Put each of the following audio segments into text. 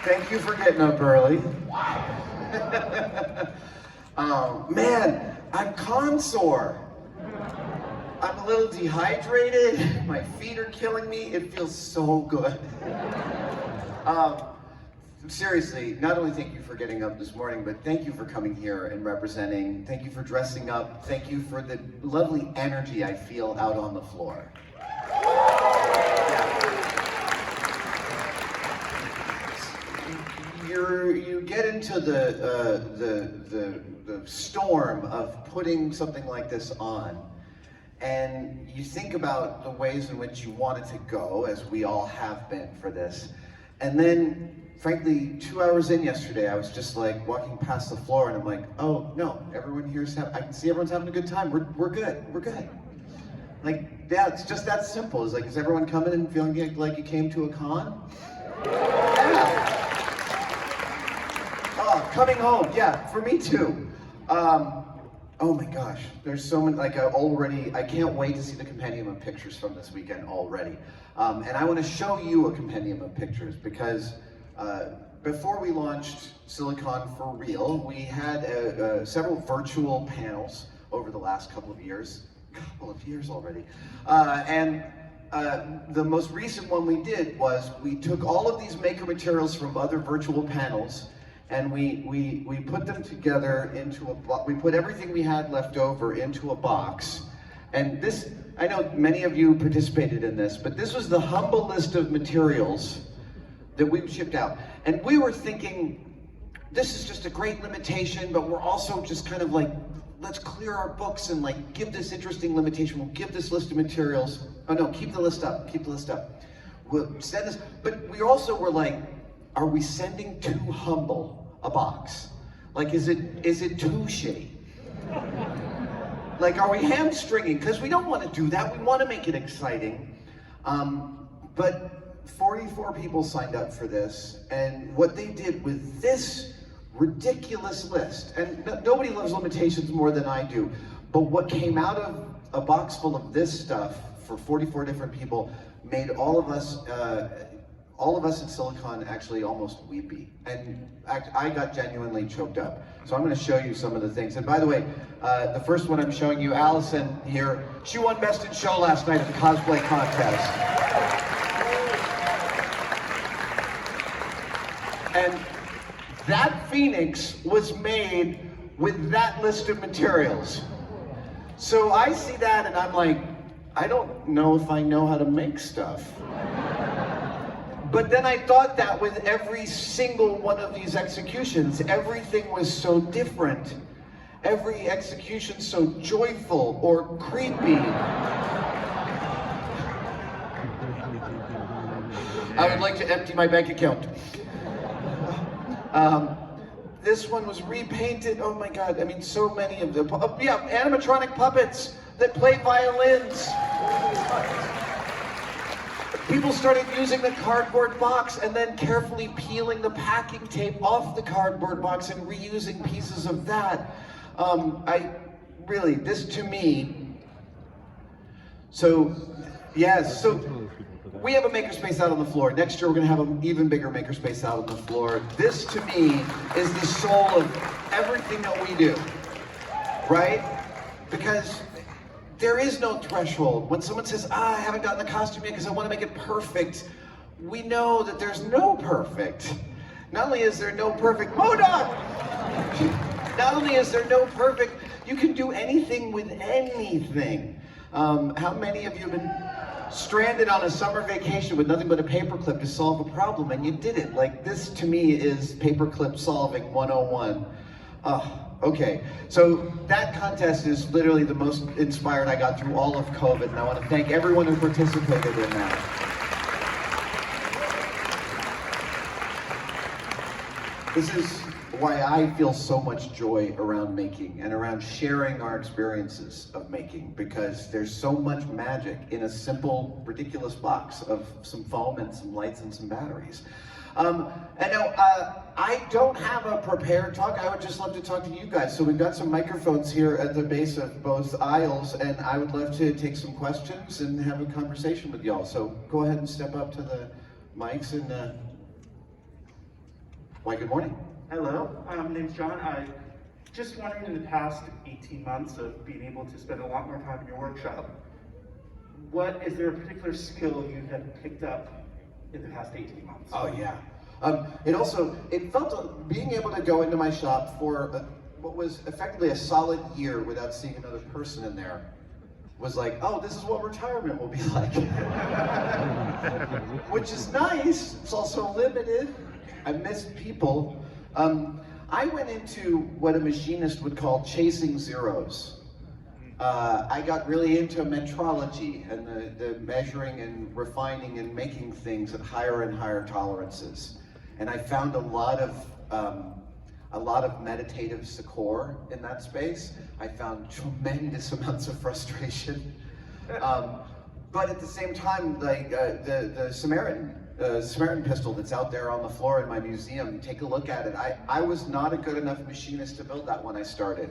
Thank you for getting up early. Man, I'm consore. I'm a little dehydrated. My feet are killing me. It feels so good. Seriously, not only thank you for getting up this morning, but thank you for coming here and representing. Thank you for dressing up. Thank you for the lovely energy I feel out on the floor. You get into the storm of putting something like this on, and you think about the ways in which you want it to go, as we all have been for this. And then, frankly, 2 hours in yesterday, I was just like walking past the floor, and I'm like, oh no, everyone here's I can see everyone's having a good time. We're good. We're good. Like, yeah, it's just that simple. It's like, is everyone coming and feeling like you came to a con? Yeah. Oh, coming home, yeah, for me too. Oh my gosh, there's so many, like I can't wait to see the compendium of pictures from this weekend already. And I want to show you a compendium of pictures because before we launched SiliCon for real, we had several virtual panels over the last couple of years already. The most recent one we did was we took all of these maker materials from other virtual panels, and we put them together into we put everything we had left over into a box. And this, I know many of you participated in this, but this was the humble list of materials that we shipped out. And we were thinking, this is just a great limitation, but we're also just kind of like, let's clear our books and like give this interesting limitation. We'll give this list of materials. Oh no, keep the list up, keep the list up. We'll send this, but we also were like, are we sending too humble a box? Like, is it too shitty? Like, are we hamstringing? Because we don't want to do that. We want to make it exciting. But 44 people signed up for this, and what they did with this ridiculous list, and nobody loves limitations more than I do, but what came out of a box full of this stuff for 44 different people made all of us at SiliCon actually almost weepy. And I got genuinely choked up. So I'm going to show you some of the things. And by the way, the first one I'm showing you, Allison here, she won Best in Show last night at the cosplay contest. And that Phoenix was made with that list of materials. So I see that and I'm like, I don't know if I know how to make stuff. But then I thought that with every single one of these executions, everything was so different. Every execution so joyful or creepy. I would like to empty my bank account. This one was repainted. Oh my God, I mean, so many of them. Yeah, animatronic puppets that play violins. People started using the cardboard box and then carefully peeling the packing tape off the cardboard box and reusing pieces of that. This to me, so, yes, so we have a makerspace out on the floor. Next year we're gonna have an even bigger makerspace out on the floor. This to me is the soul of everything that we do, right? Because there is no threshold. When someone says, I haven't gotten the costume yet because I want to make it perfect, we know that there's no perfect. Not only is there no perfect, not only is there no perfect, you can do anything with anything. How many of you have been stranded on a summer vacation with nothing but a paperclip to solve a problem, and you did it? Like, this to me is paperclip solving 101. Okay, so that contest is literally the most inspired I got through all of COVID, and I want to thank everyone who participated in that. This is why I feel so much joy around making and around sharing our experiences of making, because there's so much magic in a simple, ridiculous box of some foam and some lights and some batteries. And now, I don't have a prepared talk. I would just love to talk to you guys. So we've got some microphones here at the base of both aisles, and I would love to take some questions and have a conversation with y'all. So go ahead and step up to the mics and Why, good morning. Hello, my name's John. I just wondering, in the past 18 months of being able to spend a lot more time in your workshop, is there a particular skill you have picked up in the past 18 months? Oh yeah. It felt, being able to go into my shop for what was effectively a solid year without seeing another person in there was like, oh, this is what retirement will be like. Which is nice, it's also limited. I missed people. I went into what a machinist would call chasing zeros. I got really into metrology and the measuring and refining and making things at higher and higher tolerances. And I found a lot of meditative succor in that space. I found tremendous amounts of frustration. But at the same time, like the Samaritan pistol that's out there on the floor in my museum, take a look at it. I was not a good enough machinist to build that when I started.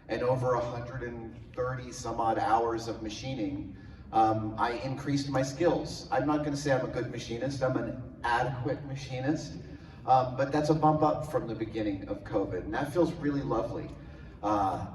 And over 130 some odd hours of machining, I increased my skills. I'm not gonna say I'm a good machinist, I'm an adequate machinist, but that's a bump up from the beginning of COVID, and that feels really lovely. I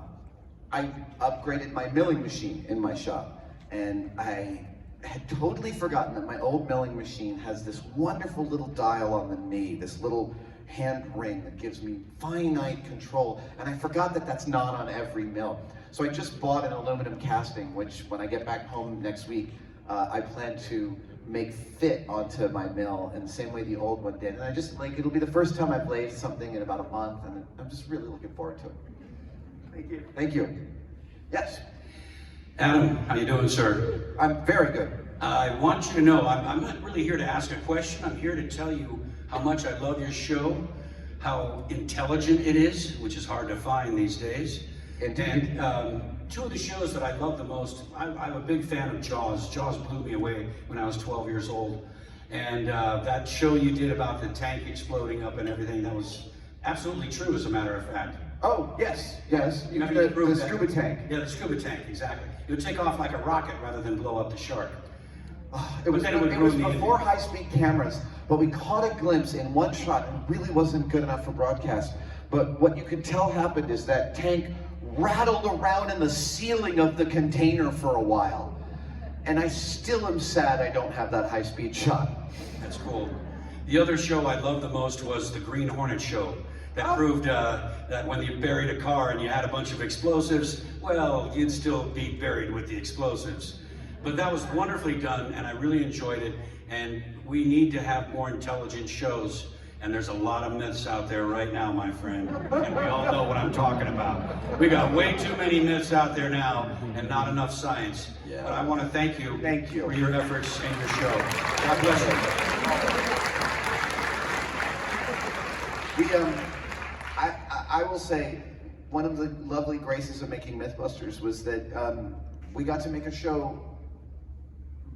upgraded my milling machine in my shop, and I had totally forgotten that my old milling machine has this wonderful little dial on the knee, this little hand ring that gives me finite control, and I forgot that that's not on every mill. So I just bought an aluminum casting, which when I get back home next week, I plan to make fit onto my mill in the same way the old one did. And I just, like, it'll be the first time I've lathed something in about a month, and I'm just really looking forward to it. Thank you. Thank you. Yes? Adam, how you doing, sir? I'm very good. I want you to know, I'm not really here to ask a question. I'm here to tell you how much I love your show, how intelligent it is, which is hard to find these days. Indeed. And two of the shows that I love the most, I'm a big fan of Jaws. Jaws blew me away when I was 12 years old. And that show you did about the tank exploding up and everything, that was absolutely true, as a matter of fact. Oh, yes, yes. You know, The scuba tank. Yeah, the scuba tank, exactly. It would take off like a rocket rather than blow up the shark. It was before high-speed cameras, but we caught a glimpse in one shot, and it really wasn't good enough for broadcast. But what you could tell happened is that tank rattled around in the ceiling of the container for a while. And I still am sad I don't have that high-speed shot. That's cool. The other show I loved the most was the Green Hornet show. That proved that when you buried a car and you had a bunch of explosives, well, you'd still be buried with the explosives. But that was wonderfully done, and I really enjoyed it. And we need to have more intelligent shows. And there's a lot of myths out there right now, my friend. And we all know what I'm talking about. We got way too many myths out there now, and not enough science. Yeah. But I want to thank you for your efforts and your show. God bless you. I will say, one of the lovely graces of making MythBusters was that we got to make a show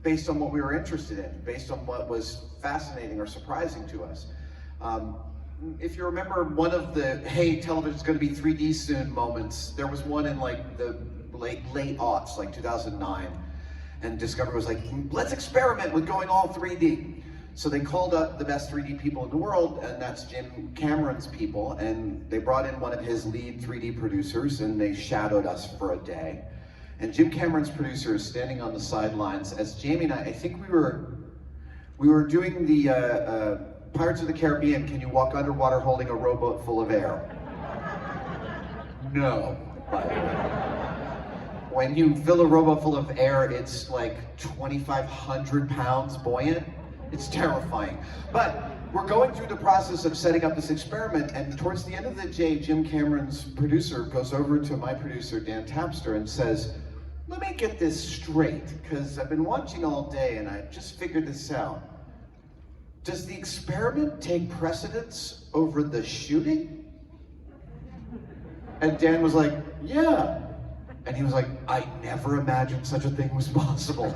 based on what we were interested in, based on what was fascinating or surprising to us. If you remember one of the, hey, television's gonna be 3D soon moments, there was one in like the late aughts, like 2009, and Discovery was like, let's experiment with going all 3D. So they called up the best 3D people in the world, and that's Jim Cameron's people, and they brought in one of his lead 3D producers, and they shadowed us for a day. And Jim Cameron's producer is standing on the sidelines as Jamie and I think we were doing the Pirates of the Caribbean, can you walk underwater holding a rowboat full of air? No. When you fill a rowboat full of air, it's like 2,500 pounds buoyant. It's terrifying. But we're going through the process of setting up this experiment, and towards the end of the day, Jim Cameron's producer goes over to my producer, Dan Tapster, and says, let me get this straight, because I've been watching all day and I just figured this out. Does the experiment take precedence over the shooting? And Dan was like, yeah. And he was like, I never imagined such a thing was possible.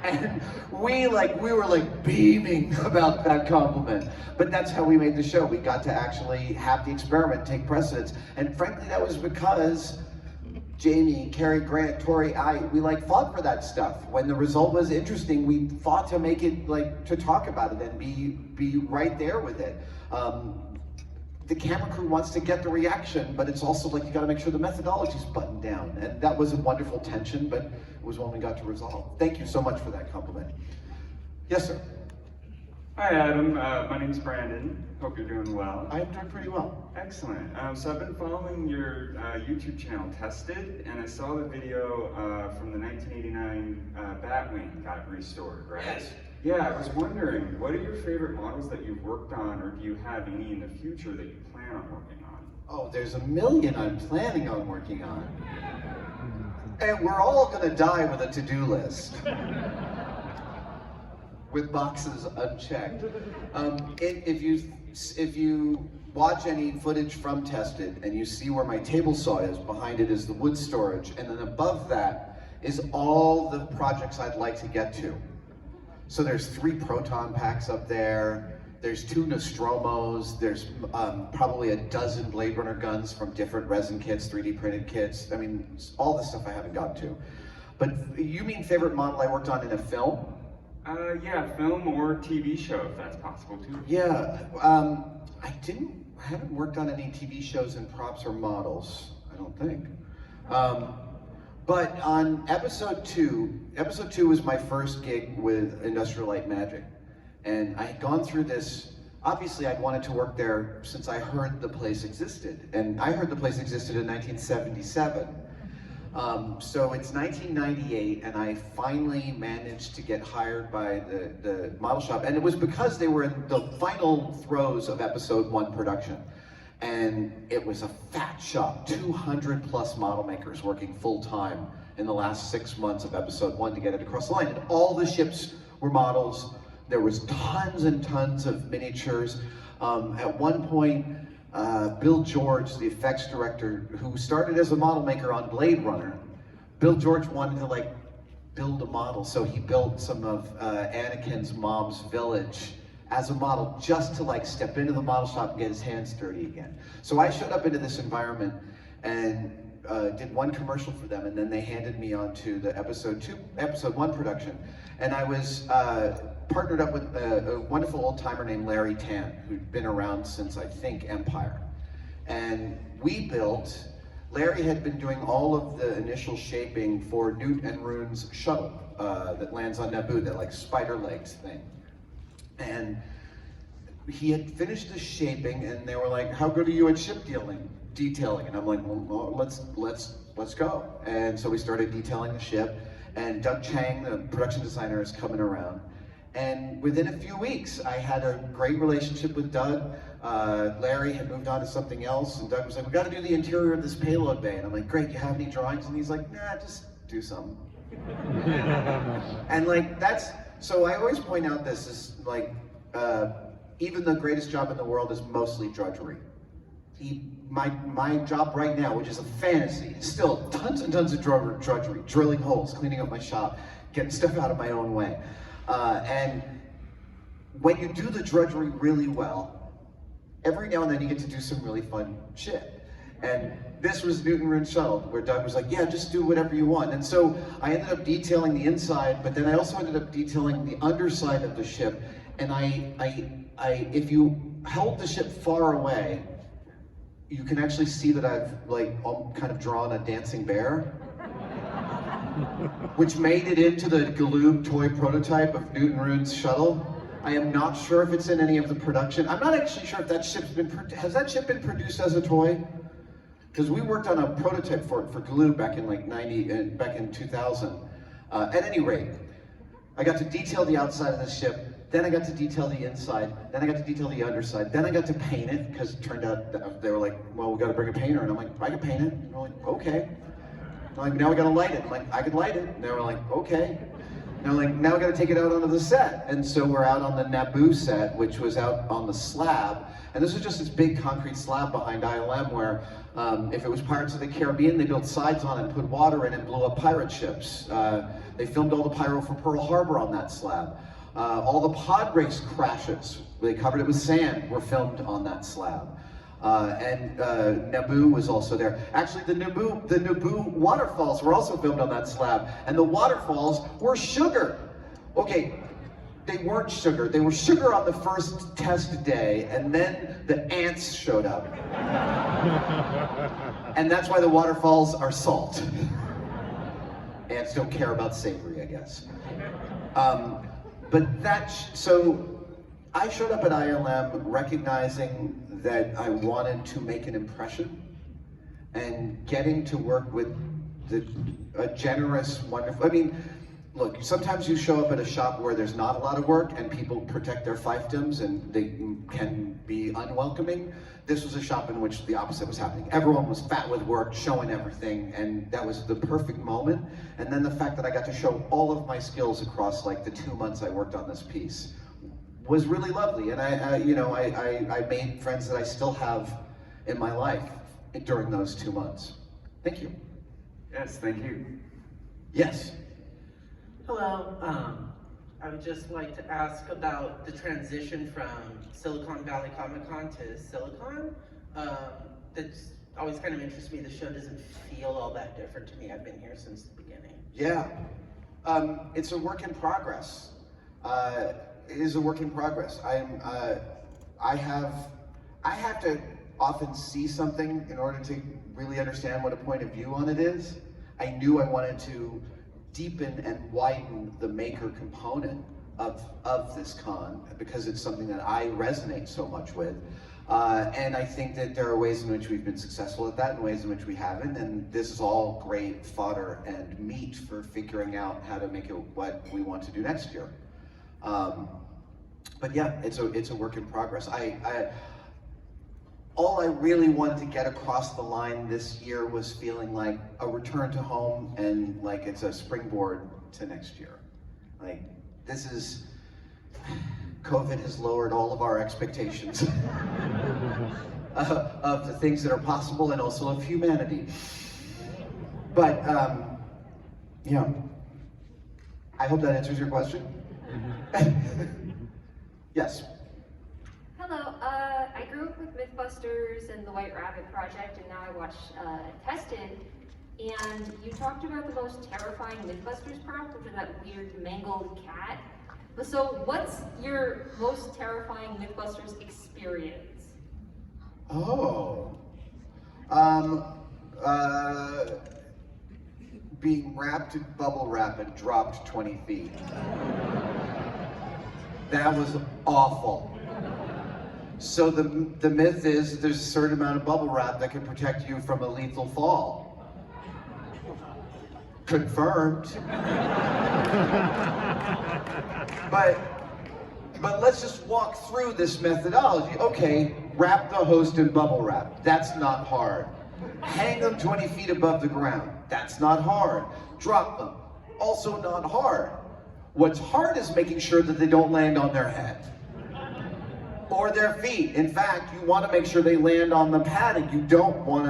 And we were like beaming about that compliment. But that's how we made the show. We got to actually have the experiment take precedence. And frankly, that was because Jamie, Cary Grant, Tori, we like fought for that stuff. When the result was interesting, we fought to make it, like, to talk about it and be right there with it. The camera crew wants to get the reaction, but it's also like you gotta make sure the methodology's buttoned down. And that was a wonderful tension, but it was one we got to resolve. Thank you so much for that compliment. Yes, sir. Hi, Adam. My name's Brandon. Hope you're doing well. I'm doing pretty well. Excellent. So I've been following your YouTube channel, Tested, and I saw the video from the 1989 Batwing got restored, right? Yes. Yeah, I was wondering, what are your favorite models that you've worked on, or do you have any in the future that you plan on working on? Oh, there's a million I'm planning on working on. And we're all gonna die with a to-do list. With boxes unchecked. If you watch any footage from Tested and you see where my table saw is, behind it is the wood storage, and then above that is all the projects I'd like to get to. So there's 3 proton packs up there, there's 2 Nostromos, there's probably a dozen Blade Runner guns from different resin kits, 3D printed kits. I mean, all the stuff I haven't gotten to. But you mean favorite model I worked on in a film? Yeah, film or TV show, if that's possible too. Yeah, I haven't worked on any TV shows and props or models, I don't think. But on episode 2 was my first gig with Industrial Light Magic. And I had gone through this, obviously I'd wanted to work there since I heard the place existed. And I heard the place existed in 1977. So it's 1998, and I finally managed to get hired by the model shop, and it was because they were in the final throes of episode 1 production. And it was a fat shop, 200 plus model makers working full time in the last 6 months of episode 1 to get it across the line. And all the ships were models. There was tons and tons of miniatures. At one point, Bill George, the effects director, who started as a model maker on Blade Runner, Bill George wanted to like build a model, so he built some of Anakin's mom's village as a model just to like step into the model shop and get his hands dirty again. So I showed up into this environment and did 1 commercial for them, and then they handed me on to the episode 1 production. And I was partnered up with a wonderful old timer named Larry Tan, who'd been around since I think Empire. And Larry had been doing all of the initial shaping for Newt and Rune's shuttle that lands on Naboo, that like spider legs thing. And he had finished the shaping, and they were like, "How good are you at ship detailing?" And I'm like, "Well, let's go." And so we started detailing the ship, and Doug Chang, the production designer, is coming around. And within a few weeks, I had a great relationship with Doug. Larry had moved on to something else, and Doug was like, "We got to do the interior of this payload bay." And I'm like, "Great, you have any drawings?" And he's like, "Nah, just do some." And like so I always point out this is like, even the greatest job in the world is mostly drudgery. My job right now, which is a fantasy, is still tons and tons of drudgery, drilling holes, cleaning up my shop, getting stuff out of my own way. And when you do the drudgery really well, every now and then you get to do some really fun shit. And this was Newt and Rune's shuttle, where Doug was like, "Yeah, just do whatever you want." And so I ended up detailing the inside, but then I also ended up detailing the underside of the ship. And if you held the ship far away, you can actually see that I've like kind of drawn a dancing bear, which made it into the Galoob toy prototype of Newt and Rune's shuttle. I am not sure if it's in any of the production. I'm not actually sure if that ship's has that ship been produced as a toy? Because we worked on a prototype for it for Galoob back in like back in 2000. At any rate, I got to detail the outside of the ship. Then I got to detail the inside, then I got to detail the underside, then I got to paint it, because it turned out that they were like, "Well, we got to bring a painter," and I'm like, "I can paint it." And they're like, "Okay." And I'm like, "Now we got to light it." I'm like, "I can light it." And they were like, "Okay." And they're like, "Now we got to take it out onto the set." And so we're out on the Naboo set, which was out on the slab, and this was just this big concrete slab behind ILM where if it was Pirates of the Caribbean, they built sides on it and put water in and blew up pirate ships. They filmed all the pyro for Pearl Harbor on that slab. All the pod race crashes, they covered it with sand, were filmed on that slab. And Naboo was also there. Actually, the Naboo waterfalls were also filmed on that slab, and the waterfalls were sugar. Okay, they weren't sugar. They were sugar on the first test day, and then the ants showed up. And that's why the waterfalls are salt. Ants don't care about savory, I guess. So I showed up at ILM recognizing that I wanted to make an impression, and getting to work with a generous, wonderful, I mean, look, sometimes you show up at a shop where there's not a lot of work and people protect their fiefdoms and they can be unwelcoming. This was a shop in which the opposite was happening. Everyone was fat with work, showing everything, and that was the perfect moment. And then the fact that I got to show all of my skills across like the 2 months I worked on this piece was really lovely. And I made friends that I still have in my life during those 2 months. Thank you. Yes, thank you. Yes. Hello, I would just like to ask about the transition from Silicon Valley Comic-Con to SiliCon. That's always kind of interests me. The show doesn't feel all that different to me. I've been here since the beginning. Yeah, it's a work in progress. It is a work in progress. I have to often see something in order to really understand what a point of view on it is. I knew I wanted to deepen and widen the maker component of this con because it's something that I resonate so much with. And I think that there are ways in which we've been successful at that and ways in which we haven't, and this is all great fodder and meat for figuring out how to make it what we want to do next year. But yeah, it's a work in progress. All I really wanted to get across the line this year was feeling like a return to home and like it's a springboard to next year. Like, COVID has lowered all of our expectations of the things that are possible and also of humanity. But, yeah, I hope that answers your question. Yes. Hello, I grew up with MythBusters and the White Rabbit Project, and now I watch Tested. And you talked about the most terrifying MythBusters prop, which is that weird mangled cat. So, what's your most terrifying MythBusters experience? Oh, being wrapped in bubble wrap and dropped 20 feet. That was awful. So the myth is there's a certain amount of bubble wrap that can protect you from a lethal fall. Confirmed. But let's just walk through this methodology. Okay, wrap the host in bubble wrap. That's not hard. Hang them 20 feet above the ground. That's not hard. Drop them. Also not hard. What's hard is making sure that they don't land on their head or their feet. In fact, you want to make sure they land on the padding. You don't want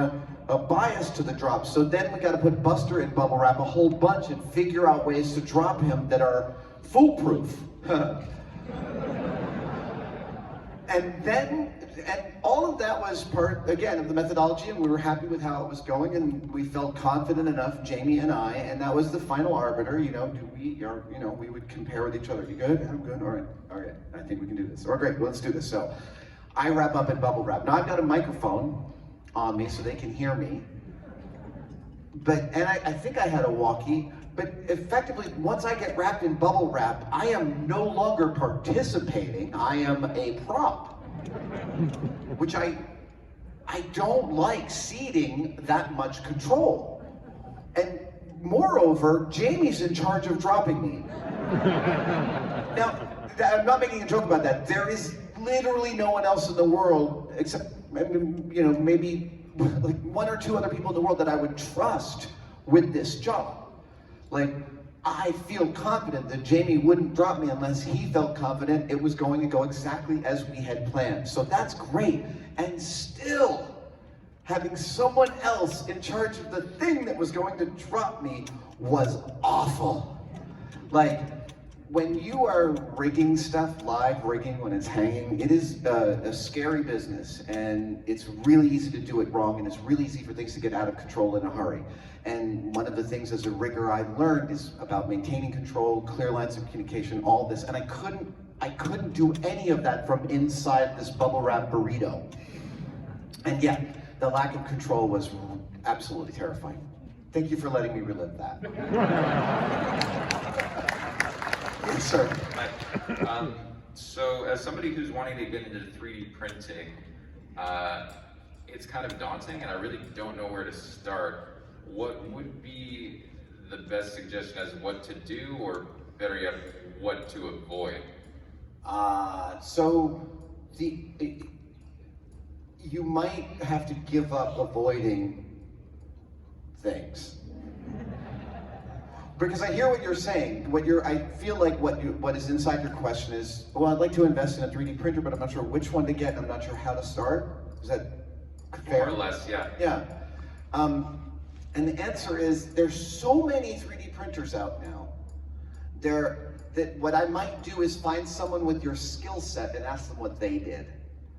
a bias to the drop. So then we got to put Buster in bubble wrap a whole bunch and figure out ways to drop him that are foolproof. And all of that was part, again, of the methodology, and we were happy with how it was going, and we felt confident enough, Jamie and I, and that was the final arbiter. We would compare with each other. You good? I'm good. All right. I think we can do this. All right, great. Well, let's do this. So, I wrap up in bubble wrap. Now I've got a microphone on me so they can hear me, and I think I had a walkie. But effectively, once I get wrapped in bubble wrap, I am no longer participating. I am a prop. Which I don't like ceding that much control. And moreover, Jamie's in charge of dropping me. Now, I'm not making a joke about that. There is literally no one else in the world, except, maybe like 1 or 2 other people in the world that I would trust with this job. Like, I feel confident that Jamie wouldn't drop me unless he felt confident it was going to go exactly as we had planned. So that's great. And still, having someone else in charge of the thing that was going to drop me was awful. Like, when you are rigging stuff, live rigging when it's hanging, it is a scary business, and it's really easy to do it wrong, and it's really easy for things to get out of control in a hurry. And one of the things as a rigger I've learned is about maintaining control, clear lines of communication, all this, and I couldn't do any of that from inside this bubble wrap burrito. And yeah, the lack of control was absolutely terrifying. Thank you for letting me relive that. Yes, sir. Hi. So as somebody who's wanting to get into 3D printing, it's kind of daunting and I really don't know where to start. What would be the best suggestion as what to do, or better yet, what to avoid? You might have to give up avoiding things. Because I hear what you're saying. I feel like what is inside your question is, well, I'd like to invest in a 3D printer, but I'm not sure which one to get, and I'm not sure how to start. Is that fair? More or less, yeah. Yeah. And the answer is, there's so many 3D printers out now. That what I might do is find someone with your skill set and ask them what they did.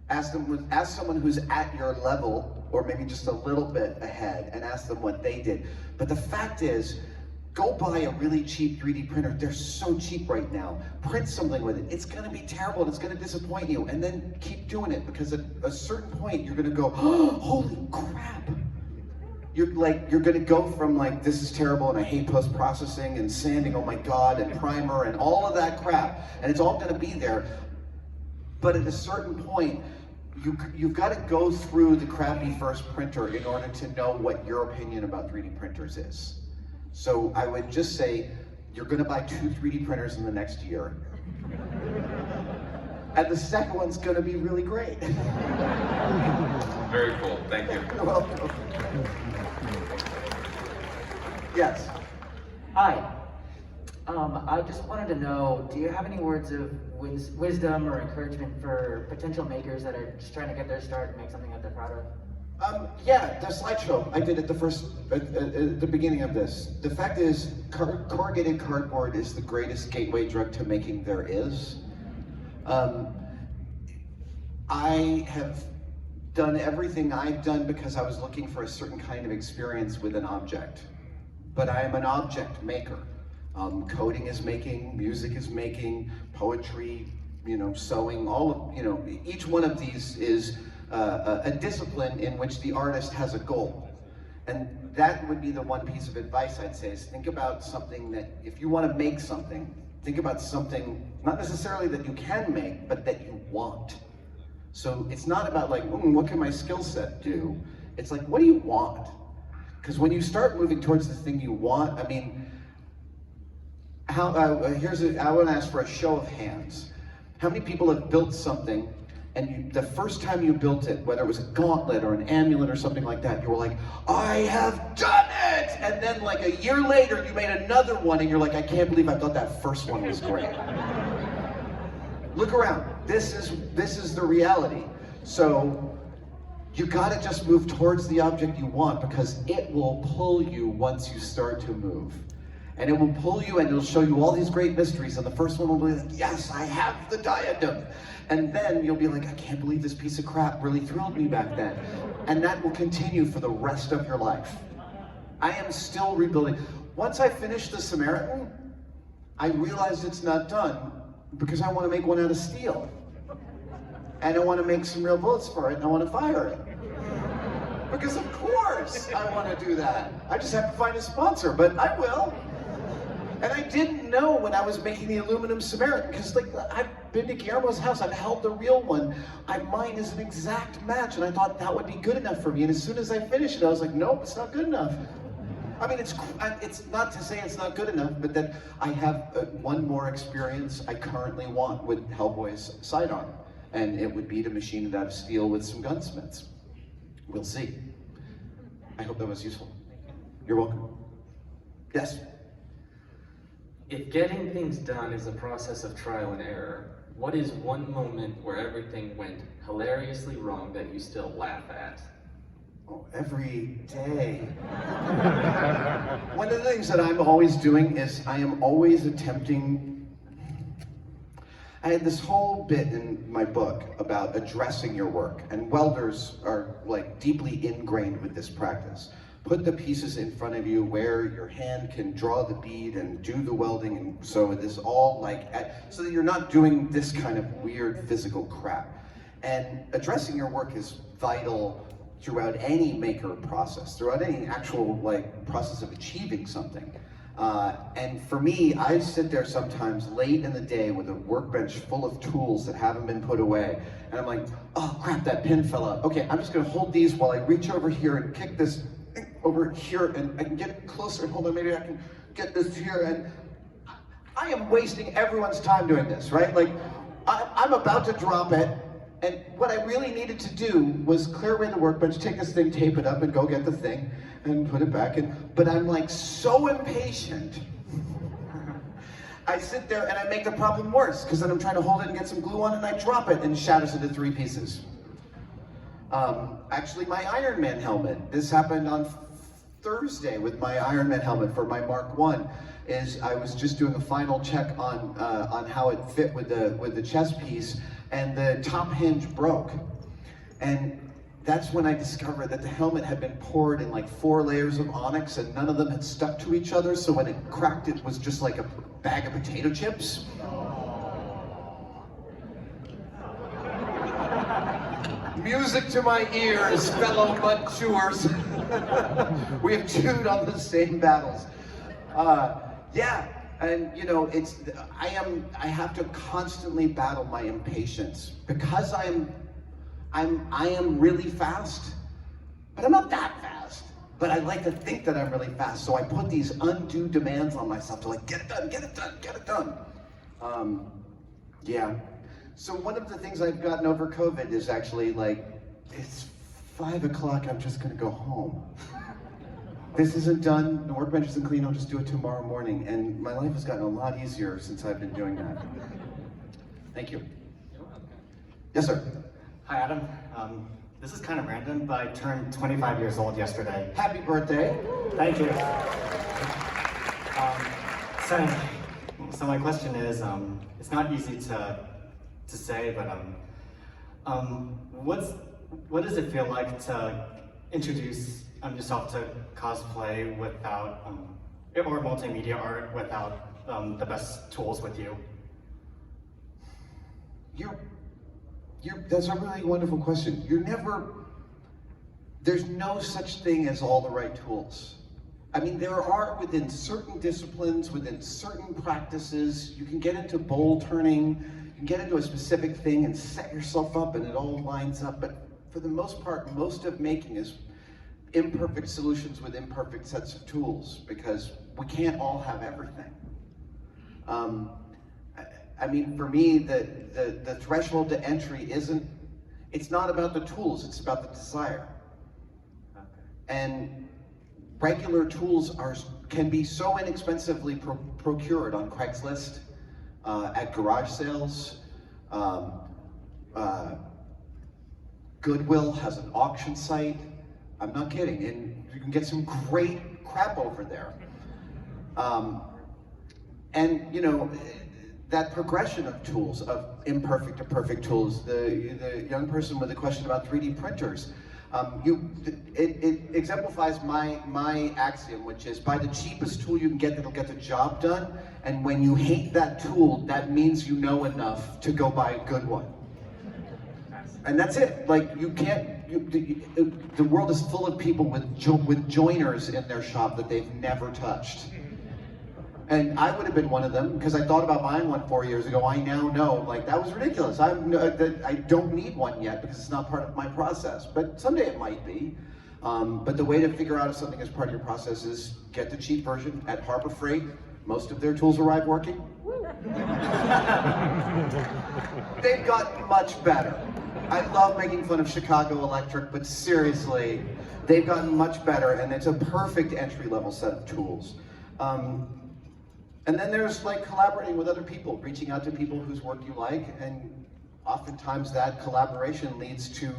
Ask someone who's at your level, or maybe just a little bit ahead, and ask them what they did. But the fact is, go buy a really cheap 3D printer. They're so cheap right now. Print something with it. It's gonna be terrible and it's gonna disappoint you. And then keep doing it, because at a certain point you're gonna go, oh, holy crap. You're gonna go from like, this is terrible and I hate post-processing and sanding, oh my God, and primer and all of that crap. And it's all gonna be there. But at a certain point, you've got to go through the crappy first printer in order to know what your opinion about 3D printers is. So I would just say, you're gonna buy 2 3D printers in the next year. And the second one's gonna be really great. Very cool, thank you. You're welcome. Yes. Hi. I just wanted to know, do you have any words of wisdom or encouragement for potential makers that are just trying to get their start and make something that they're proud of? Yeah, the slideshow I did at the beginning of this. The fact is, corrugated cardboard is the greatest gateway drug to making there is. I have done everything I've done because I was looking for a certain kind of experience with an object. But I am an object maker. Coding is making, music is making, poetry, sewing, all of, each one of these is a discipline in which the artist has a goal. And that would be the one piece of advice I'd say, is think about something that, if you want to make something, think about something, not necessarily that you can make, but that you want. So it's not about like, what can my skill set do? It's like, what do you want? Because when you start moving towards the thing you want, I mean, I want to ask for a show of hands. How many people have built something, and the first time you built it, whether it was a gauntlet or an amulet or something like that, you were like, I have done it! And then like a year later, you made another one, and you're like, I can't believe I thought that first one was great. Look around. This is the reality. So you gotta just move towards the object you want, because it will pull you once you start to move. And it will pull you, and it'll show you all these great mysteries, and the first one will be like, yes, I have the diadem. And then you'll be like, I can't believe this piece of crap really thrilled me back then. And that will continue for the rest of your life. I am still rebuilding. Once I finished the Samaritan, I realized it's not done, because I want to make one out of steel. And I want to make some real bullets for it, and I want to fire it. Because of course I want to do that. I just have to find a sponsor, but I will. And I didn't know when I was making the aluminum Samaritan, because like, I've been to Guillermo's house, I've held the real one. Mine is an exact match, and I thought that would be good enough for me. And as soon as I finished it, I was like, nope, it's not good enough. I mean, it's not to say it's not good enough, but that I have one more experience I currently want with Hellboy's sidearm. And it would be to machine it out of steel with some gunsmiths. We'll see. I hope that was useful. You're welcome. Yes? If getting things done is a process of trial and error, what is one moment where everything went hilariously wrong that you still laugh at? Oh, every day. One of the things that I'm always doing is I am always attempting I had this whole bit in my book about addressing your work, and welders are like deeply ingrained with this practice. Put the pieces in front of you where your hand can draw the bead and do the welding, and so it is all like, so that you're not doing this kind of weird physical crap. And addressing your work is vital throughout any maker process, throughout any actual like process of achieving something. And for me, I sit there sometimes late in the day with a workbench full of tools that haven't been put away. And I'm like, oh crap, that pin fell out. Okay, I'm just gonna hold these while I reach over here and kick this over here, and I can get it closer. Hold on, maybe I can get this here. And I am wasting everyone's time doing this, right? Like, I'm about to drop it, and what I really needed to do was clear away the workbench, take this thing, tape it up, and go get the thing, and put it back in. But I'm like so impatient. I sit there and I make the problem worse, because then I'm trying to hold it and get some glue on it, and I drop it, and it shatters into 3 pieces. Actually, my Iron Man helmet, this happened on Thursday with my Iron Man helmet for my Mark 1, is I was just doing a final check on how it fit with the chest piece, and the top hinge broke. And that's when I discovered that the helmet had been poured in like 4 layers of onyx, and none of them had stuck to each other, so when it cracked, it was just like a bag of potato chips. Music to my ears, fellow mud chewers. We have chewed on the same battles. Yeah, and you know, I have to constantly battle my impatience, because I am really fast, but I'm not that fast. But I like to think that I'm really fast, so I put these undue demands on myself to like, get it done, get it done, get it done. Yeah. So one of the things I've gotten over COVID is actually like, it's 5 o'clock, I'm just gonna go home. This isn't done, the workbench isn't clean, I'll just do it tomorrow morning. And my life has gotten a lot easier since I've been doing that. Thank you. Yes, sir. Hi, Adam. This is kind of random, but I turned 25 years old yesterday. Happy birthday. Thank you. So my question is, it's not easy to say, but what does it feel like to introduce yourself to cosplay without, or multimedia art without the best tools with you? That's a really wonderful question. There's no such thing as all the right tools. I mean, there are within certain disciplines, within certain practices, you can get into bowl turning, you can get into a specific thing and set yourself up and it all lines up, but for the most part, most of making is imperfect solutions with imperfect sets of tools, because we can't all have everything. I mean, for me, the threshold to entry it's not about the tools, it's about the desire. And regular tools can be so inexpensively procured on Craigslist, at garage sales. Goodwill has an auction site. I'm not kidding, and you can get some great crap over there. And you know, that progression of tools, of imperfect to perfect tools, the young person with the question about 3D printers, it exemplifies my axiom, which is buy the cheapest tool you can get that'll get the job done, and when you hate that tool, that means you know enough to go buy a good one. And that's it. Like, you can't, the world is full of people with joiners in their shop that they've never touched. And I would have been one of them, because I thought about buying one 4 years ago. I now know, like, that was ridiculous. I don't need one yet because it's not part of my process, but someday it might be. But the way to figure out if something is part of your process is get the cheap version at Harbor Freight. Most of their tools arrive working. They've gotten much better. I love making fun of Chicago Electric, but seriously, they've gotten much better, and it's a perfect entry-level set of tools. And then there's like collaborating with other people, reaching out to people whose work you like, and oftentimes that collaboration leads to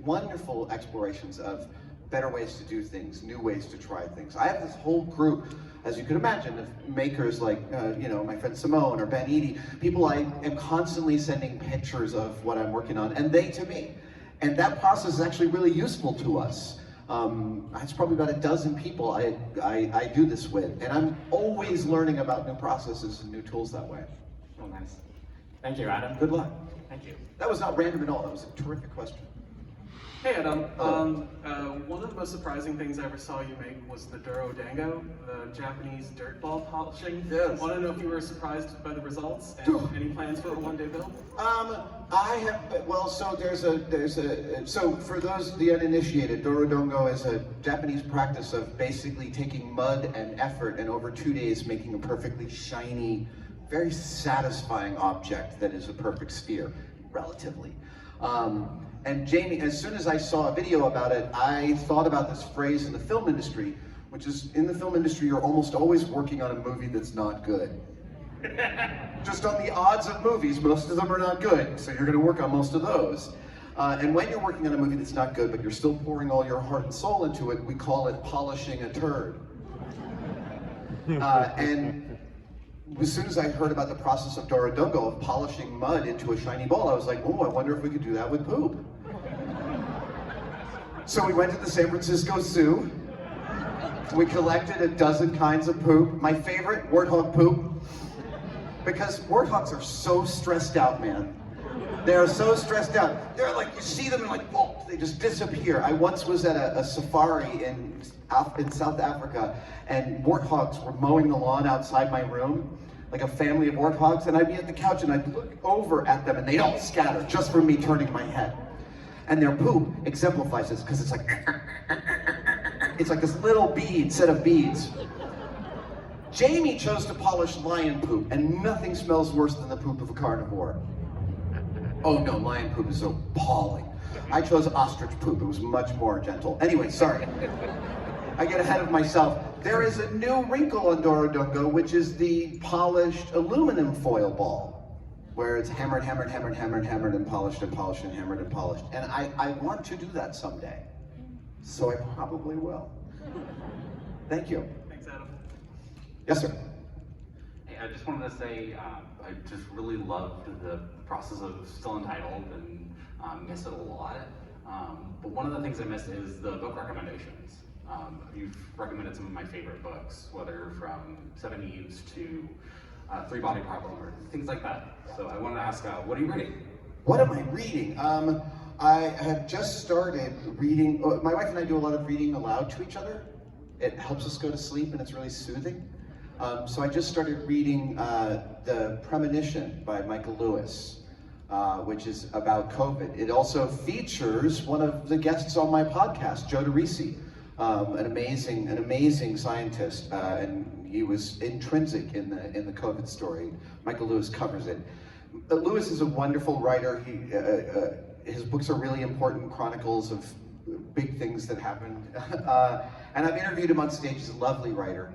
wonderful explorations of better ways to do things, new ways to try things. I have this whole group, as you can imagine, of makers like, you know, my friend Simone or Ben Eady, people I am constantly sending pictures of what I'm working on, and they to me. And that process is actually really useful to us. It's probably about a dozen people I do this with, and I'm always learning about new processes and new tools that way. Oh, nice. Thank you, Adam. Good luck. Thank you. That was not random at all. That was a terrific question. Hey Adam, one of the most surprising things I ever saw you make was the Duro Dango, the Japanese dirt ball polishing. Yes. Want to know if you were surprised by the results and any plans for a one-day build? I have, well, so so for those, the uninitiated, Duro Dango is a Japanese practice of basically taking mud and effort and over 2 days making a perfectly shiny, very satisfying object that is a perfect sphere, relatively. And Jamie, as soon as I saw a video about it, I thought about this phrase in the film industry, which is, in the film industry, you're almost always working on a movie that's not good. Just on the odds of movies, most of them are not good, so you're gonna work on most of those. And when you're working on a movie that's not good, but you're still pouring all your heart and soul into it, we call it polishing a turd. And as soon as I heard about the process of Duro Dango, of polishing mud into a shiny ball, I was like, oh, I wonder if we could do that with poop. So we went to the San Francisco Zoo. We collected a dozen kinds of poop. My favorite, warthog poop. Because warthogs are so stressed out, man. They are so stressed out. They're like, you see them and like, whoa, they just disappear. I once was at a safari in South Africa, and warthogs were mowing the lawn outside my room, like a family of warthogs, and I'd be at the couch and I'd look over at them and they'd all scatter just from me turning my head. And their poop exemplifies this, because it's like this little bead, set of beads. Jamie chose to polish lion poop, and nothing smells worse than the poop of a carnivore. Oh no, lion poop is so appalling. I chose ostrich poop, it was much more gentle. Anyway, sorry. I get ahead of myself. There is a new wrinkle on Duro Dango, which is the polished aluminum foil ball, where it's hammered, hammered, hammered, hammered, hammered, and polished, and polished, and hammered, and polished. And I want to do that someday. So I probably will. Thank you. Thanks, Adam. Yes, sir. Hey, I just wanted to say I just really loved the process of Still Untitled and miss it a lot. But one of the things I missed is the book recommendations. You've recommended some of my favorite books, whether from 7 Eves to Three Body Problem or things like that. So I wanted to ask, what are you reading? What am I reading? I have just started reading. My wife and I do a lot of reading aloud to each other. It helps us go to sleep and it's really soothing. So I just started reading the Premonition by Michael Lewis, which is about COVID. It also features one of the guests on my podcast, Joe DeRisi, an amazing scientist, and he was intrinsic in the COVID story. Michael Lewis covers it. Lewis is a wonderful writer. His books are really important chronicles of big things that happened. And I've interviewed him on stage. He's a lovely writer.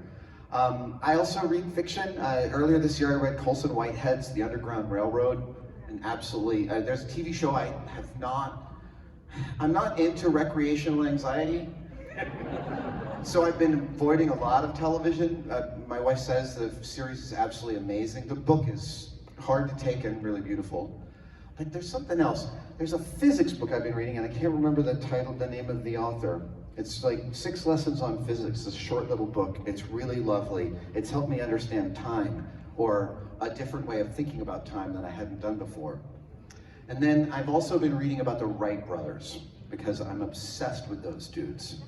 I also read fiction. Earlier this year I read Colson Whitehead's The Underground Railroad, and absolutely, there's a TV show I'm not into recreational anxiety, so I've been avoiding a lot of television. My wife says the series is absolutely amazing. The book is hard to take and really beautiful. But there's something else. There's a physics book I've been reading, and I can't remember the name of the author. It's like 6 lessons on physics, it's a short little book. It's really lovely. It's helped me understand time, or a different way of thinking about time that I hadn't done before. And then I've also been reading about the Wright Brothers, because I'm obsessed with those dudes.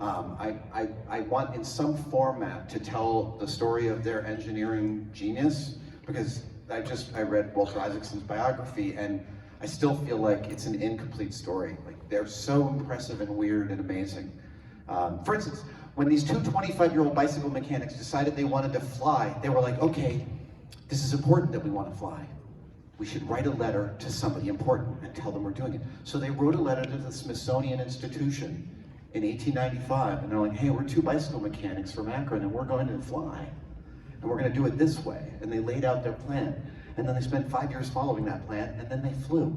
I want in some format to tell the story of their engineering genius, because I read Walter Isaacson's biography, and I still feel like it's an incomplete story. Like, they're so impressive and weird and amazing. For instance, when these two 25-year-old bicycle mechanics decided they wanted to fly, they were like, okay, this is important that we want to fly. We should write a letter to somebody important and tell them we're doing it. So they wrote a letter to the Smithsonian Institution in 1895, and they're like, hey, we're 2 bicycle mechanics from Akron, and we're going to fly. And we're going to do it this way. And they laid out their plan. And then they spent 5 years following that plan, and then they flew.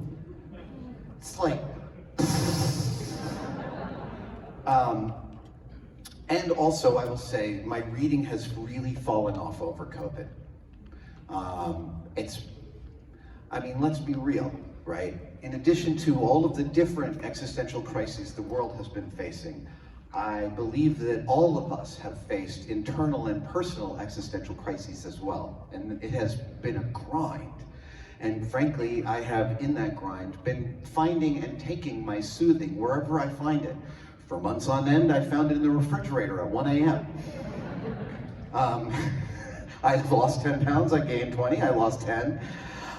It's like, And also, I will say, my reading has really fallen off over COVID. I mean, let's be real, right? In addition to all of the different existential crises the world has been facing, I believe that all of us have faced internal and personal existential crises as well. And it has been a grind. And frankly, I have, in that grind, been finding and taking my soothing wherever I find it. For months on end, I found it in the refrigerator at 1 a.m. I lost 10 pounds, I gained 20, I lost 10.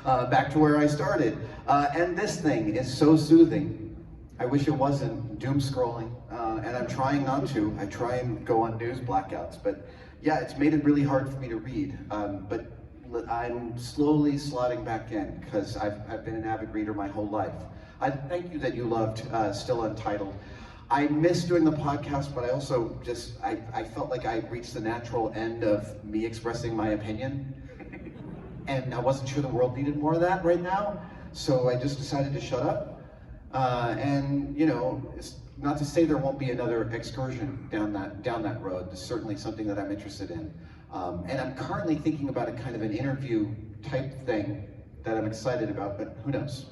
Back to where I started. And this thing is so soothing. I wish it wasn't doom scrolling, and I'm trying not to. I try and go on news blackouts, but yeah, it's made it really hard for me to read. But I'm slowly slotting back in because I've been an avid reader my whole life. I thank you that you loved Still Untitled. I miss doing the podcast, but I also I felt like I reached the natural end of me expressing my opinion. And I wasn't sure the world needed more of that right now, so I just decided to shut up. And you know, it's not to say there won't be another excursion down that road. It's certainly something that I'm interested in. And I'm currently thinking about a kind of an interview type thing that I'm excited about, but who knows?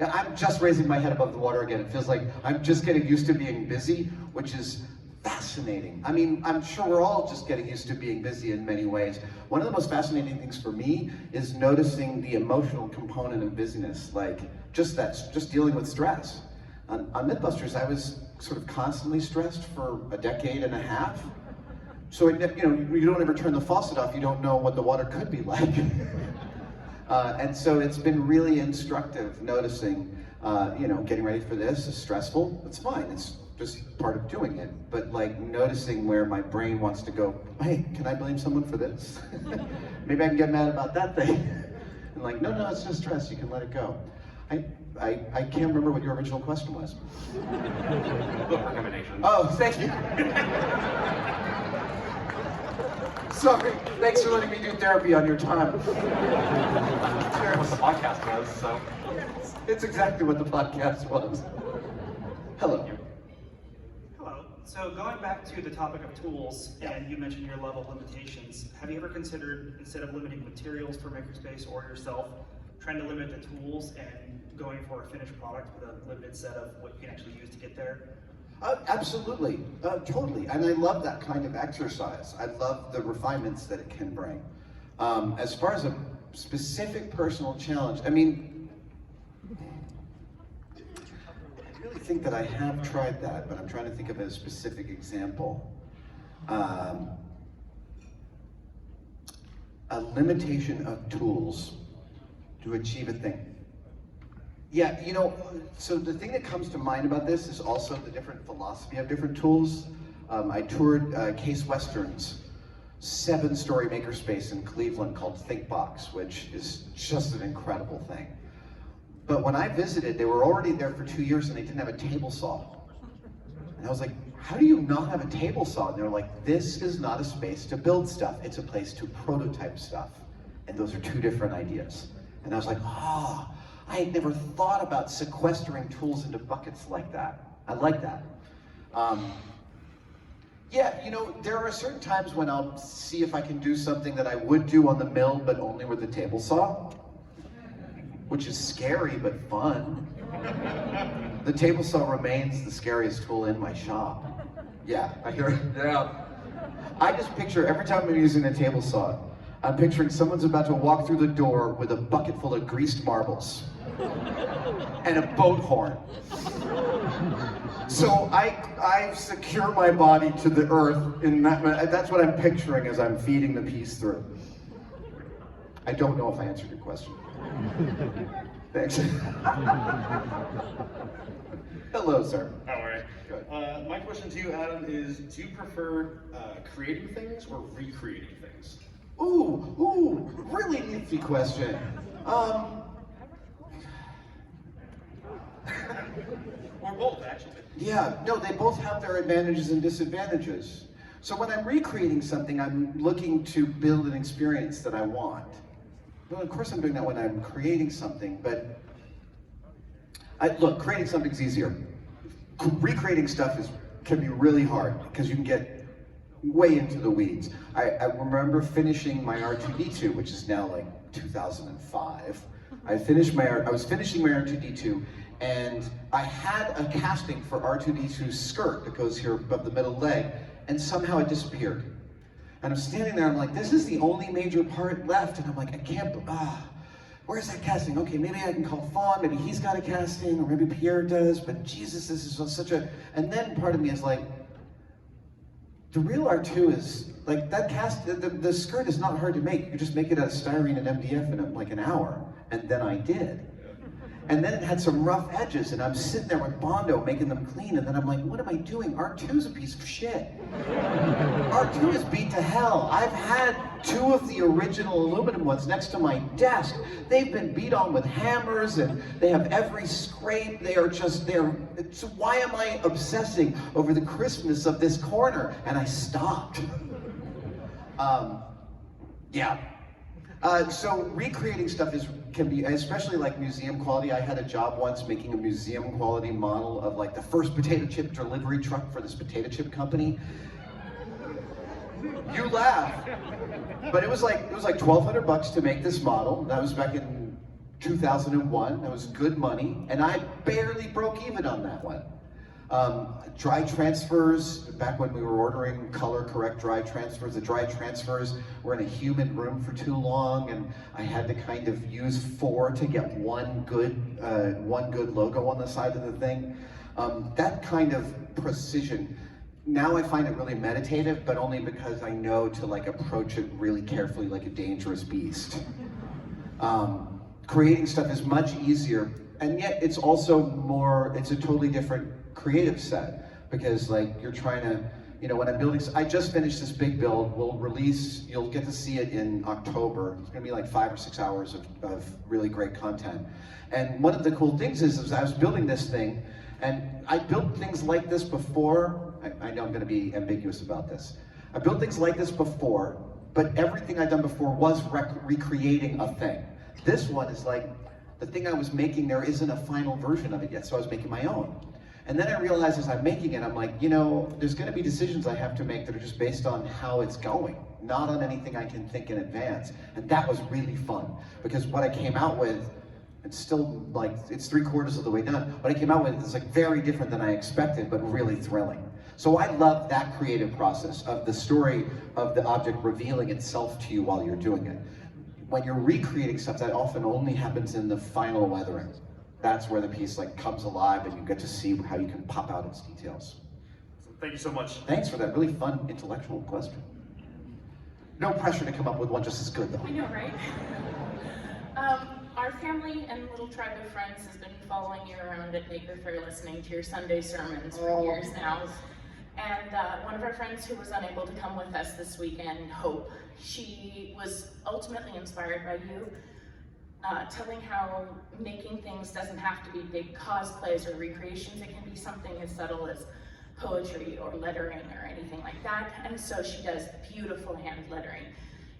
I'm just raising my head above the water again. It feels like I'm just getting used to being busy, which is fascinating. I mean, I'm sure we're all just getting used to being busy in many ways. One of the most fascinating things for me is noticing the emotional component of busyness, like just dealing with stress. On MythBusters, I was sort of constantly stressed for a decade and a half. So you know, you don't ever turn the faucet off, you don't know what the water could be like. And so it's been really instructive noticing, you know, getting ready for this is stressful. It's fine. It's just part of doing it. But like noticing where my brain wants to go, hey, can I blame someone for this? Maybe I can get mad about that thing. And like, no, it's just stress. You can let it go. I can't remember what your original question was. Book recommendations. Oh, thank you. Sorry. Thanks for letting me do therapy on your time. That's what the podcast was, so. It's exactly what the podcast was. Hello. Hello. So going back to the topic of tools, and you mentioned your level limitations, have you ever considered, instead of limiting materials for Makerspace or yourself, trying to limit the tools and going for a finished product with a limited set of what you can actually use to get there? Absolutely, totally, and I love that kind of exercise. I love the refinements that it can bring. As far as a specific personal challenge, I mean, I really think that I have tried that, but I'm trying to think of a specific example. A limitation of tools to achieve a thing. Yeah, you know, so the thing that comes to mind about this is also the different philosophy of different tools. I toured Case Western's 7-story makerspace in Cleveland called ThinkBox, which is just an incredible thing. But when I visited, they were already there for 2 years and they didn't have a table saw. And I was like, how do you not have a table saw? And they're like, this is not a space to build stuff, it's a place to prototype stuff. And those are two different ideas. And I was like, oh, I had never thought about sequestering tools into buckets like that. I like that. Yeah, you know, there are certain times when I'll see if I can do something that I would do on the mill, but only with a table saw, which is scary, but fun. The table saw remains the scariest tool in my shop. Yeah, I hear it. Yeah. I just picture, every time I'm using a table saw, I'm picturing someone's about to walk through the door with a bucket full of greased marbles and a boat horn. So I secure my body to the earth, and that's what I'm picturing as I'm feeding the piece through. I don't know if I answered your question. Thanks. Hello, sir. All right. Good. My question to you, Adam, is do you prefer creating things or recreating things? Ooh, really nifty question. Or both, actually. Yeah, no, they both have their advantages and disadvantages. So when I'm recreating something, I'm looking to build an experience that I want. Well, of course I'm doing that when I'm creating something, but look, creating something's easier. Recreating stuff is can be really hard because you can get way into the weeds. I remember finishing my R2D2, which is now like 2005. I was finishing my R2D2, and I had a casting for R2D2's skirt that goes here above the middle leg, and somehow it disappeared. And I'm standing there, I'm like, this is the only major part left, and I'm like, I can't, where's that casting? Okay, maybe I can call Fawn, maybe he's got a casting, or maybe Pierre does, but Jesus, this is such a, and then part of me is like, the real R2 is, like, that the skirt is not hard to make. You just make it out of styrene and MDF in like an hour, and then I did. And then it had some rough edges, and I'm sitting there with Bondo making them clean, and then I'm like, what am I doing? R2's a piece of shit. R2 is beat to hell. I've had 2 of the original aluminum ones next to my desk. They've been beat on with hammers, and they have every scrape. So why am I obsessing over the crispness of this corner? And I stopped. Yeah. So recreating stuff can be, especially like museum quality. I had a job once making a museum quality model of like the first potato chip delivery truck for this potato chip company. You laugh, but it was like $1,200 to make this model. That was back in 2001. That was good money, and I barely broke even on that one. Dry transfers, back when we were ordering color correct dry transfers, the dry transfers were in a humid room for too long, and I had to kind of use 4 to get one good logo on the side of the thing. That kind of precision, now I find it really meditative, but only because I know to like approach it really carefully like a dangerous beast. Creating stuff is much easier, and yet it's also it's a totally different creative set, because like you're trying to, when I'm building, I just finished this big build. You'll get to see it in October. It's gonna be like 5 or 6 hours of really great content. And one of the cool things is I was building this thing, and I built things like this before. I know I'm gonna be ambiguous about this. I built things like this before, but everything I'd done before was recreating a thing. This one is like, the thing I was making, there isn't a final version of it yet, so I was making my own. And then I realized as I'm making it, I'm like, there's gonna be decisions I have to make that are just based on how it's going, not on anything I can think in advance. And that was really fun, because what I came out with, it's still like, it's 3/4 of the way done. What I came out with is like very different than I expected, but really thrilling. So I love that creative process of the story of the object revealing itself to you while you're doing it. When you're recreating stuff, that often only happens in the final weathering. That's where the piece like comes alive, and you get to see how you can pop out its details. Thank you so much. Thanks for that really fun intellectual question. No pressure to come up with one just as good though. I know, right? Our family and little tribe of friends has been following you around at Maker Faire, listening to your Sunday sermons for years now. And one of our friends who was unable to come with us this weekend, Hope, she was ultimately inspired by you, telling how making things doesn't have to be big cosplays or recreations. It can be something as subtle as poetry or lettering or anything like that. And so she does beautiful hand lettering.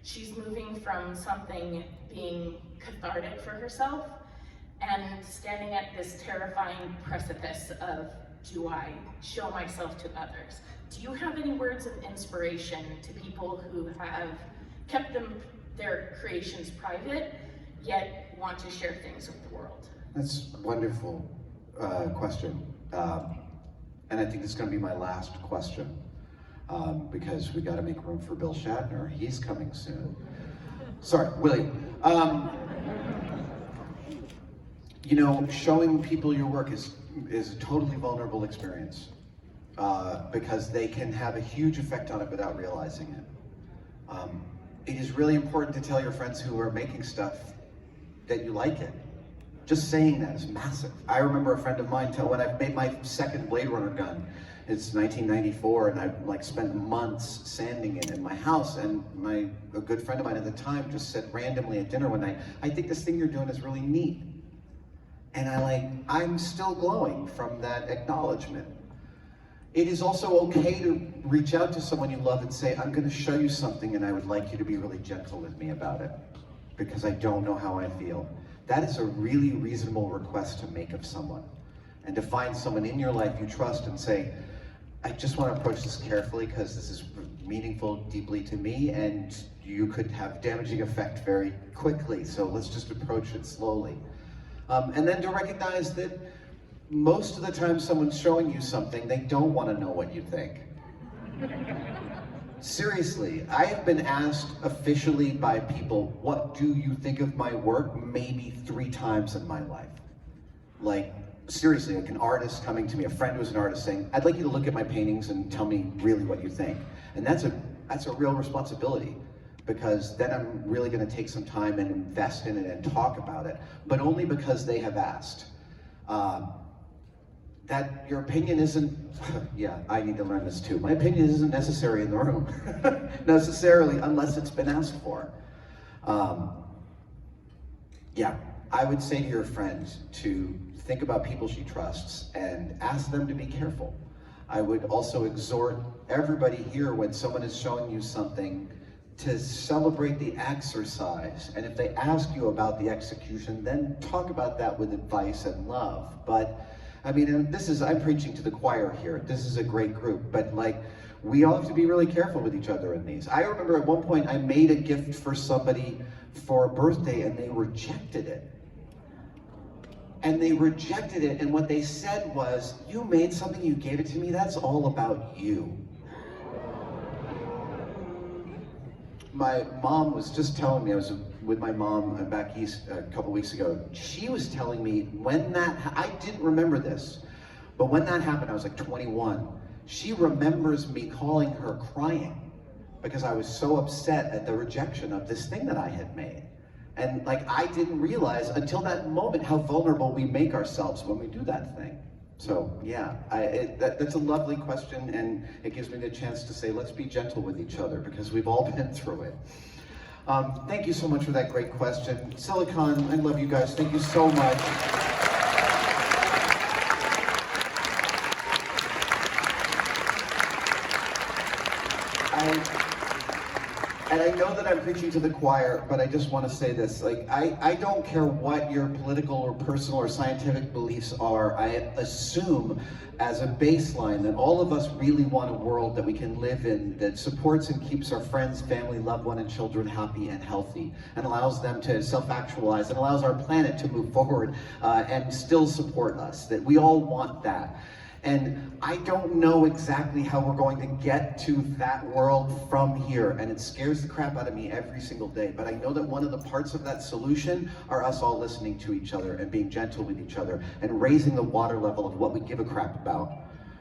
She's moving from something being cathartic for herself and standing at this terrifying precipice of, do I show myself to others? Do you have any words of inspiration to people who have kept their creations private, yet want to share things with the world? That's a wonderful question. And I think it's gonna be my last question, because we gotta make room for Bill Shatner. He's coming soon. Sorry, William. Showing people your work is a totally vulnerable experience, because they can have a huge effect on it without realizing it. It is really important to tell your friends who are making stuff that you like it. Just saying that is massive. I remember a friend of mine when I made my second Blade Runner gun. It's 1994, and I spent months sanding it in my house, and a good friend of mine at the time just said randomly at dinner one night, I think this thing you're doing is really neat. And I'm still glowing from that acknowledgement. It is also okay to reach out to someone you love and say, I'm gonna show you something and I would like you to be really gentle with me about it, because I don't know how I feel. That is a really reasonable request to make of someone. And to find someone in your life you trust and say, I just want to approach this carefully because this is meaningful deeply to me, and you could have damaging effect very quickly. So let's just approach it slowly. And then to recognize that most of the time someone's showing you something, they don't want to know what you think. Seriously, I have been asked officially by people, what do you think of my work? Maybe 3 times in my life. Like, seriously, like an artist coming to me, a friend who's an artist saying, I'd like you to look at my paintings and tell me really what you think. And that's a real responsibility, because then I'm really gonna take some time and invest in it and talk about it, but only because they have asked. That your opinion isn't, yeah, I need to learn this too. My opinion isn't necessary in the room, necessarily, unless it's been asked for. Yeah, I would say to your friend to think about people she trusts and ask them to be careful. I would also exhort everybody here, when someone is showing you something, to celebrate the exercise. And if they ask you about the execution, then talk about that with advice and love. But I mean, and I'm preaching to the choir here. This is a great group, but like, we all have to be really careful with each other in these. I remember at one point I made a gift for somebody for a birthday and they rejected it. And they rejected it, and what they said was, you made something, you gave it to me, that's all about you. My mom was just telling me, I was with my mom back east a couple weeks ago. She was telling me I didn't remember this, but when that happened, I was like 21. She remembers me calling her crying because I was so upset at the rejection of this thing that I had made. And like, I didn't realize until that moment how vulnerable we make ourselves when we do that thing. So yeah, that's a lovely question, and it gives me the chance to say, let's be gentle with each other, because we've all been through it. Thank you so much for that great question. SiliCon, I love you guys. Thank you so much. And I know that I'm preaching to the choir, but I just want to say this. Like, I don't care what your political or personal or scientific beliefs are. I assume as a baseline that all of us really want a world that we can live in, that supports and keeps our friends, family, loved one, and children happy and healthy, and allows them to self-actualize, and allows our planet to move forward and still support us. That we all want that. And I don't know exactly how we're going to get to that world from here, and it scares the crap out of me every single day. But I know that one of the parts of that solution are us all listening to each other and being gentle with each other and raising the water level of what we give a crap about.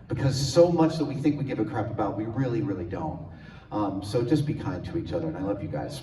Because so much that we think we give a crap about, we really, really don't. So just be kind to each other, and I love you guys.